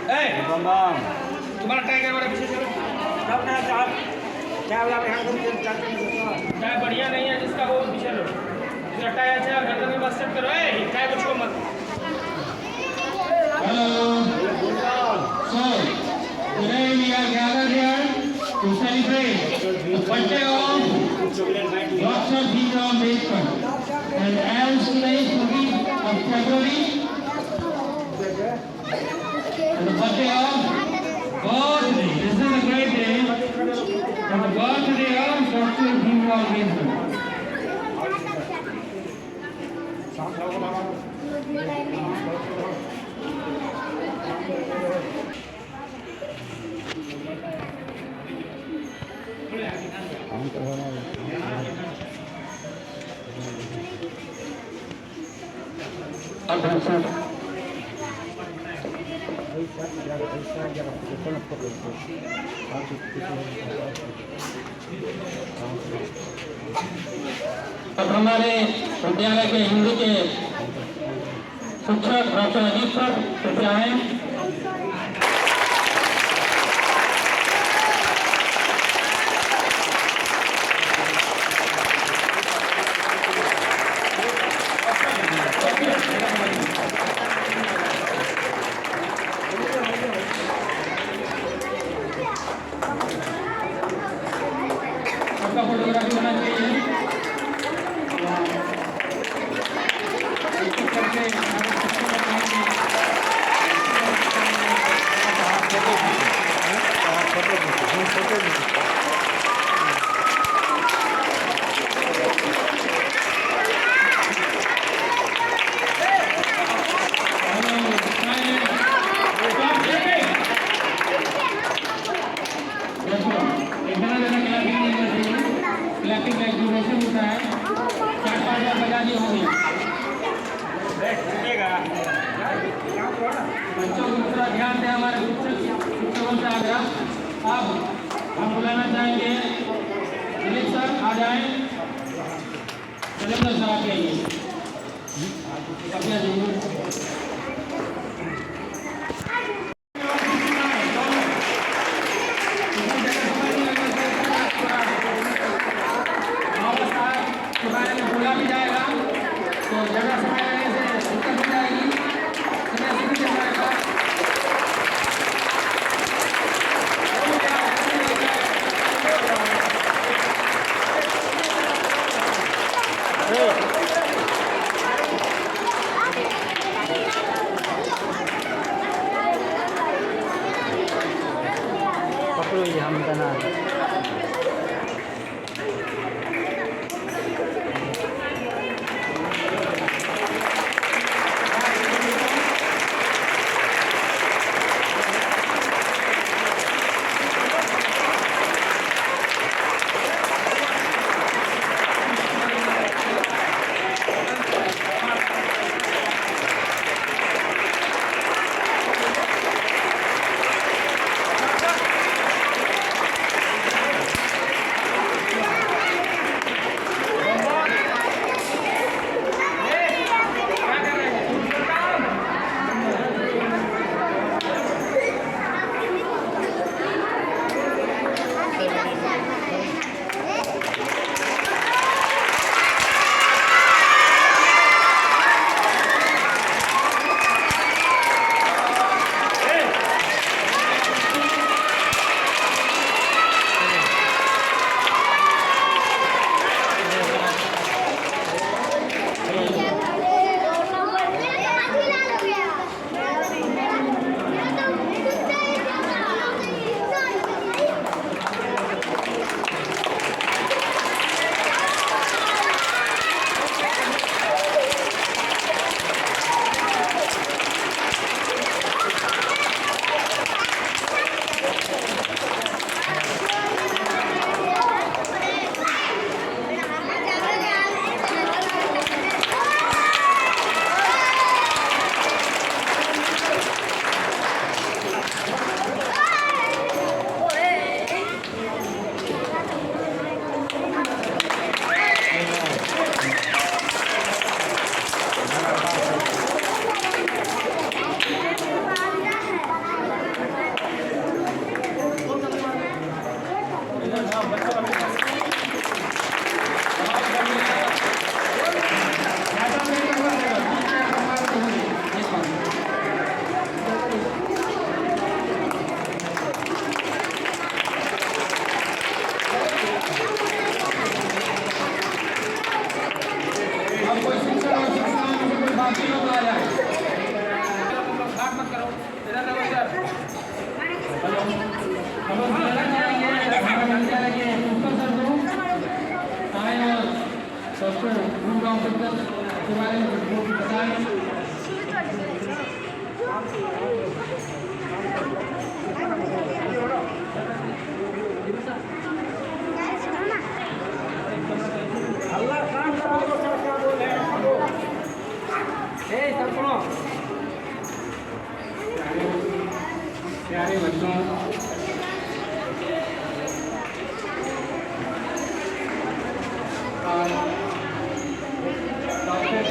तुम्हारा टाइगर वाला पीछे चलो। चाय बढ़िया नहीं है जिसका वो पीछे लो। जिसका टायर अच्छा है गर्दन में बस सेट करो। चाय को छो मत। So, today we are gathered here to celebrate the birthday of Dr. Bhimrao Ambedkar. And as today is 14th of February, and the birthday of birthday. This is a great day. And the birthday of Dr. Bhimrao Ambedkar. अब हमारे विद्यालय के हिंदी के शिक्षक doctor Ajit sir कृपया आए। सबका photography होना चाहिए। क्लैपिंग का ड्यूरेशन होता है 4-5 बार बजा दी होगी। बच्चों को थोड़ा ध्यान दें। हमारे शिक्षकों से आग्रह। अब हम बुलाना चाहेंगे दिलीप सर आ जाएं। दिलीप सर आप आइए। बोला भी जाएगा तो जगह समय लगने से दिक्कत हो जाएगी। समय से भी चल जाएगा। पकड़ो ये हम बना के बारे में बताएं। प्यारे बच्चों, डॉक्टर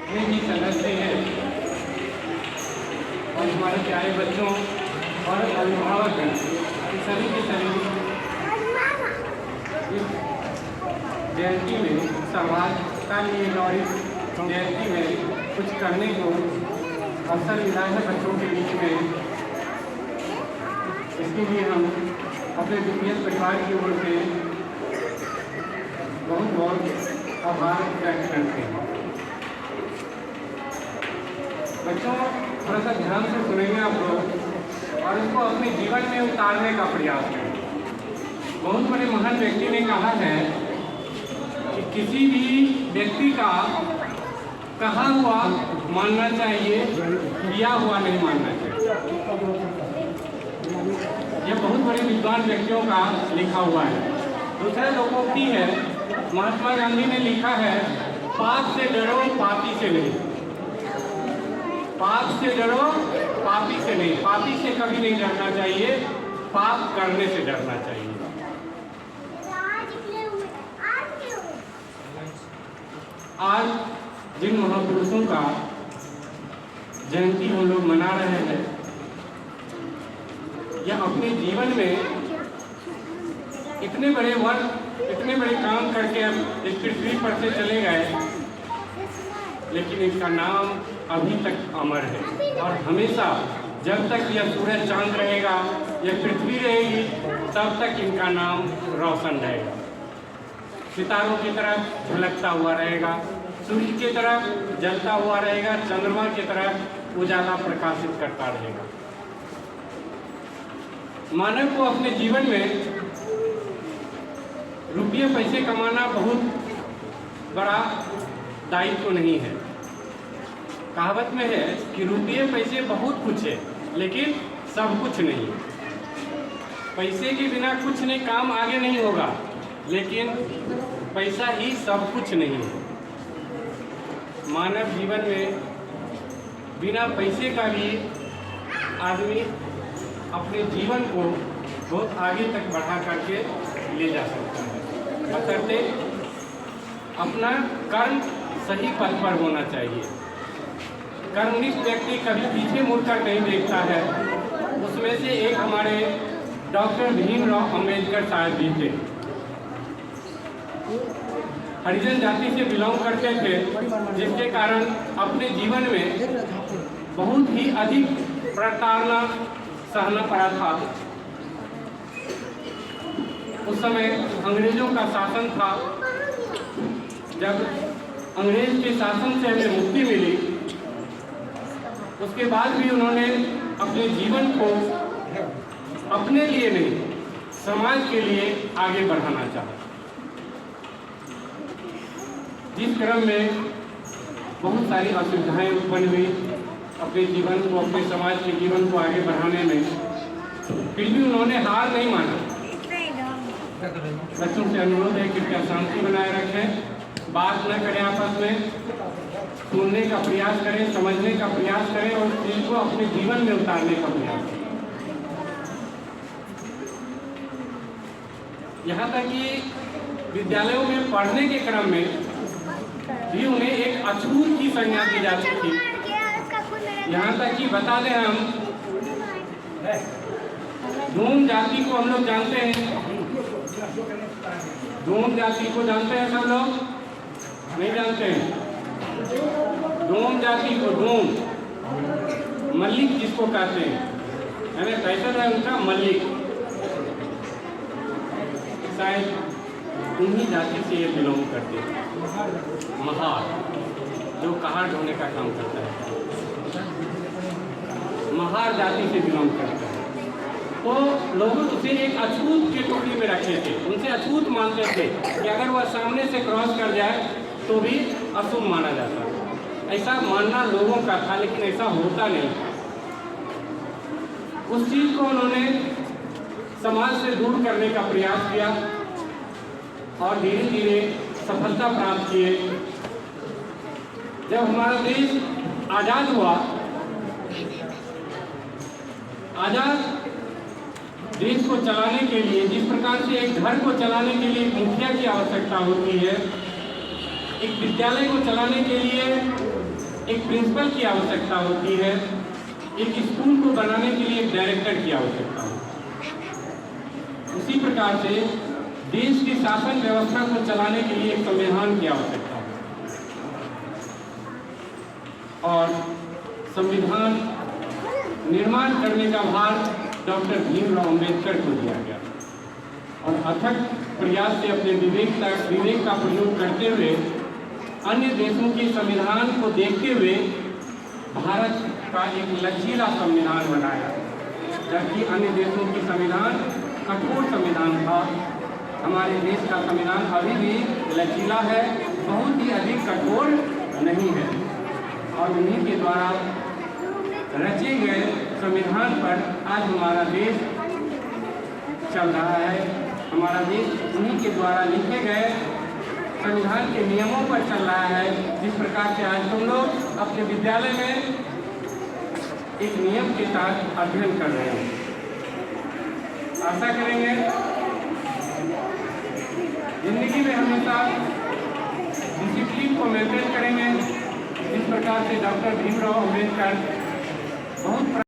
ये भी सदस्य हैं और हमारे प्यारे बच्चों और अभिभावक हैं, सभी के सभी इस जयंती में समाज का लिए और इस जयंती में कुछ करने को अवसर मिला है बच्चों के बीच में। इसके लिए हम अपने बीपीएस परिवार की ओर से बहुत बहुत आभार व्यक्त करते हैं। बच्चों, थोड़ा सा ध्यान से सुनेंगे आप लोग और इसको अपने जीवन में उतारने का प्रयास करें। बहुत बड़े महान व्यक्ति ने कहा है कि किसी भी व्यक्ति का कहा हुआ मानना चाहिए, किया हुआ नहीं मानना चाहिए। यह बहुत बड़े विद्वान व्यक्तियों का लिखा हुआ है। दूसरा लोकोक्ति है, महात्मा गांधी ने लिखा है, पाप से डरो पापी से नहीं। पाप से डरो पापी से नहीं। पापी से कभी नहीं डरना चाहिए, पाप करने से डरना चाहिए। आज जिन महापुरुषों का जयंती हम लोग मना रहे हैं, यह अपने जीवन में इतने बड़े वर्क, इतने बड़े काम करके अब इस पृथ्वी पर से चले गए, लेकिन इनका नाम अभी तक अमर है और हमेशा जब तक यह सूरज चांद रहेगा, यह पृथ्वी रहेगी, तब तक इनका नाम रोशन रहेगा। सितारों की तरह झलकता हुआ रहेगा, सूर्य की तरह जलता हुआ रहेगा, चंद्रमा की तरह उजाला प्रकाशित करता रहेगा। मानव को अपने जीवन में रुपये पैसे कमाना बहुत बड़ा दायित्व नहीं है। कहावत में है कि रुपये पैसे बहुत कुछ है, लेकिन सब कुछ नहीं। पैसे के बिना कुछ नहीं, काम आगे नहीं होगा, लेकिन पैसा ही सब कुछ नहीं है। मानव जीवन में बिना पैसे का भी आदमी अपने जीवन को बहुत आगे तक बढ़ा करके ले जा सकता है, बशर्ते अपना कर्म सही पथ पर होना चाहिए। कर्मनिष्ठ व्यक्ति कभी पीछे मुड़कर नहीं देखता है। उसमें से एक हमारे डॉक्टर भीमराव अंबेडकर साहब जी थे। हरिजन जाति से बिलोंग करते थे, जिसके कारण अपने जीवन में बहुत ही अधिक प्रताड़ना सहना पड़ा था। उस समय अंग्रेजों का शासन था। जब अंग्रेज के शासन से हमें मुक्ति मिली, उसके बाद भी उन्होंने अपने जीवन को अपने लिए नहीं, समाज के लिए आगे बढ़ाना चाहा। जिस क्रम में बहुत सारी असुविधाएं उत्पन्न हुई अपने जीवन को, अपने समाज के जीवन को आगे बढ़ाने में, फिर भी उन्होंने हार नहीं माना। बच्चों से अनुरोध है कि कृपया शांति बनाए रखें, बात न करें आपस में, सुनने का प्रयास करें, समझने का प्रयास करें और उस चीज को अपने जीवन में उतारने का प्रयास करें। यहाँ तक कि विद्यालयों में पढ़ने के क्रम में भी उन्हें एक अछूत की संज्ञा दी जाती थी। यहाँ तक कि बता दें, हम धूम जाति को हम लोग जानते हैं। धूम जाति को जानते हैं सब लोग? नहीं जानते हैं। धूम जाति को, धूम मल्लिक जिसको कहते हैं, यानी टाइटल है उनका मल्लिक। शायद उन्हीं जाति से ये बिलोंग करते हैं। महार, जो कहार ढोने का काम करता है, महार जाति से बिलोंग करता है। तो लोग उसे एक अछूत की टोकरी में रखे थे, उनसे अछूत मानते थे कि अगर वह सामने से क्रॉस कर जाए तो भी अशुभ माना जाता। ऐसा मानना लोगों का था, लेकिन ऐसा होता नहीं। उस चीज को उन्होंने समाज से दूर करने का प्रयास किया और धीरे धीरे सफलता प्राप्त किए। जब हमारा देश आजाद हुआ, आजाद देश को चलाने के लिए जिस प्रकार से एक घर को चलाने के लिए एक मुखिया की आवश्यकता होती है, एक विद्यालय को चलाने के लिए एक प्रिंसिपल की आवश्यकता होती है, एक स्कूल को बनाने के लिए एक डायरेक्टर की आवश्यकता होती है, उसी प्रकार से देश की शासन व्यवस्था को चलाने के लिए एक संविधान की आवश्यकता है। और संविधान निर्माण करने का भार डॉक्टर भीमराव अंबेडकर को दिया गया और अथक प्रयास से अपने विवेक का प्रयोग करते हुए अन्य देशों के संविधान को देखते हुए भारत का एक लचीला संविधान बनाया, जबकि अन्य देशों की संविधान कठोर संविधान था। हमारे देश का संविधान अभी भी लचीला है, बहुत ही अधिक कठोर नहीं है। और उन्हीं के द्वारा रचे गए संविधान पर आज हमारा देश चल रहा है। हमारा देश उन्हीं के द्वारा लिखे गए संविधान के नियमों पर चल रहा है। जिस प्रकार से आज तुम लोग अपने विद्यालय में एक नियम के साथ अध्ययन कर रहे हैं, आशा करेंगे जिंदगी में हमेशा डिसिप्लिन को मेंटेन करेंगे। जिस प्रकार से डॉक्टर भीमराव अंबेडकर बहुत